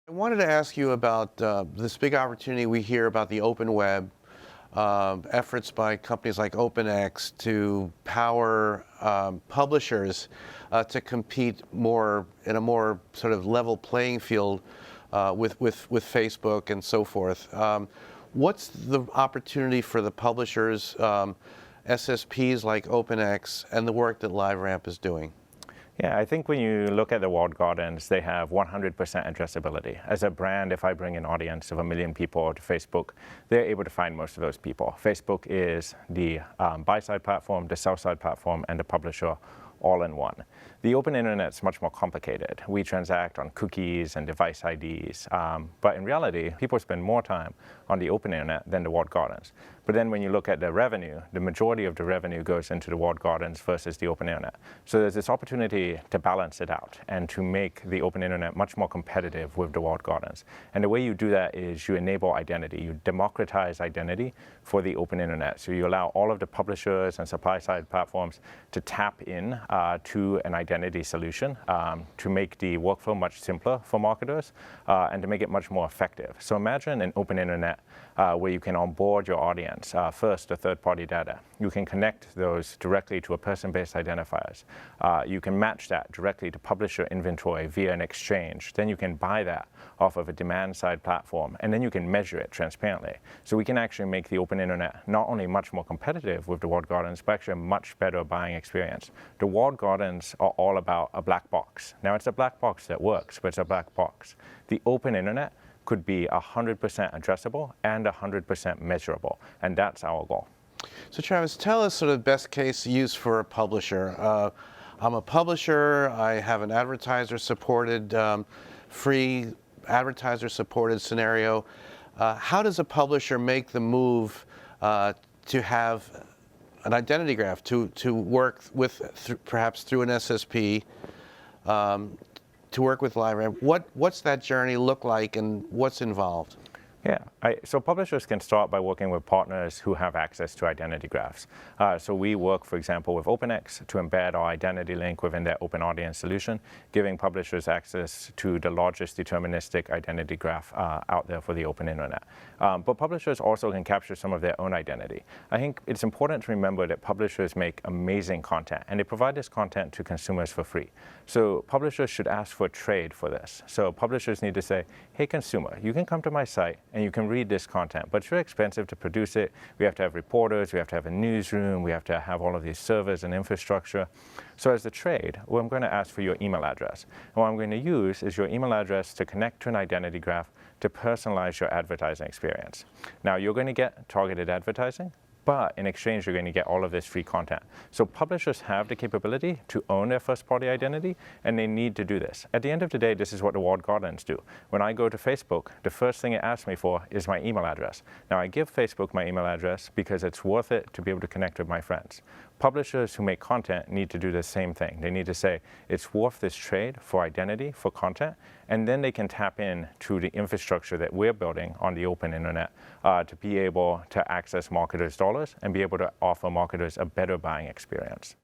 I wanted to ask you about this big opportunity we hear about the open web, efforts by companies like OpenX to power publishers to compete more in a more sort of level playing field with Facebook and so forth. What's the opportunity for the publishers, SSPs like OpenX, and the work that LiveRamp is doing? Yeah, I think when you look at the walled gardens, they have 100% addressability. As a brand, if I bring an audience of 1 million people to Facebook, they're able to find most of those people. Facebook is the buy-side platform, the sell-side platform, and the publisher all in one. The open internet's much more complicated. We transact on cookies and device IDs, but in reality, people spend more time on the open internet than the walled gardens. But then when you look at the revenue, the majority of the revenue goes into the walled gardens versus the open internet. So there's this opportunity to balance it out and to make the open internet much more competitive with the walled gardens. And the way you do that is you enable identity. You democratize identity for the open internet. So you allow all of the publishers and supply-side platforms to tap in to an identity solution to make the workflow much simpler for marketers and to make it much more effective. So imagine an open internet where you can onboard your audience, first to third-party data. You can connect those directly to a person-based identifiers. You can match that directly to publisher inventory via an exchange. Then you can buy that off of a demand-side platform, and then you can measure it transparently. So we can actually make the open internet not only much more competitive with the walled gardens, but actually a much better buying experience. The walled gardens are all about a black box. Now, it's a black box that works, but it's a black box. The open internet could be 100% addressable and 100% measurable, and that's our goal. So Travis, tell us sort of best case use for a publisher. I'm a publisher, I have an advertiser-supported, free advertiser-supported scenario. How does a publisher make the move to have an identity graph, to work with, perhaps through an SSP, to work with LiveRamp? What's that journey look like and what's involved? Yeah, so publishers can start by working with partners who have access to identity graphs. So we work, for example, with OpenX to embed our identity link within their open audience solution, giving publishers access to the largest deterministic identity graph out there for the open internet. But publishers also can capture some of their own identity. I think it's important to remember that publishers make amazing content, and they provide this content to consumers for free. So publishers should ask for a trade for this. So publishers need to say, hey, consumer, you can come to my site and you can read this content, but it's very expensive to produce it. We have to have reporters, we have to have a newsroom, we have to have all of these servers and infrastructure. So as a trade, well, I'm going to ask for your email address. And what I'm going to use is your email address to connect to an identity graph to personalize your advertising experience. Now, you're going to get targeted advertising, but in exchange, you're going to get all of this free content. So publishers have the capability to own their first-party identity, and they need to do this. At the end of the day, this is what the walled gardens do. When I go to Facebook, the first thing it asks me for is my email address. Now, I give Facebook my email address because it's worth it to be able to connect with my friends. Publishers who make content need to do the same thing. They need to say, it's worth this trade for identity, for content, and then they can tap in to the infrastructure that we're building on the open internet to be able to access marketers' dollars and be able to offer marketers a better buying experience.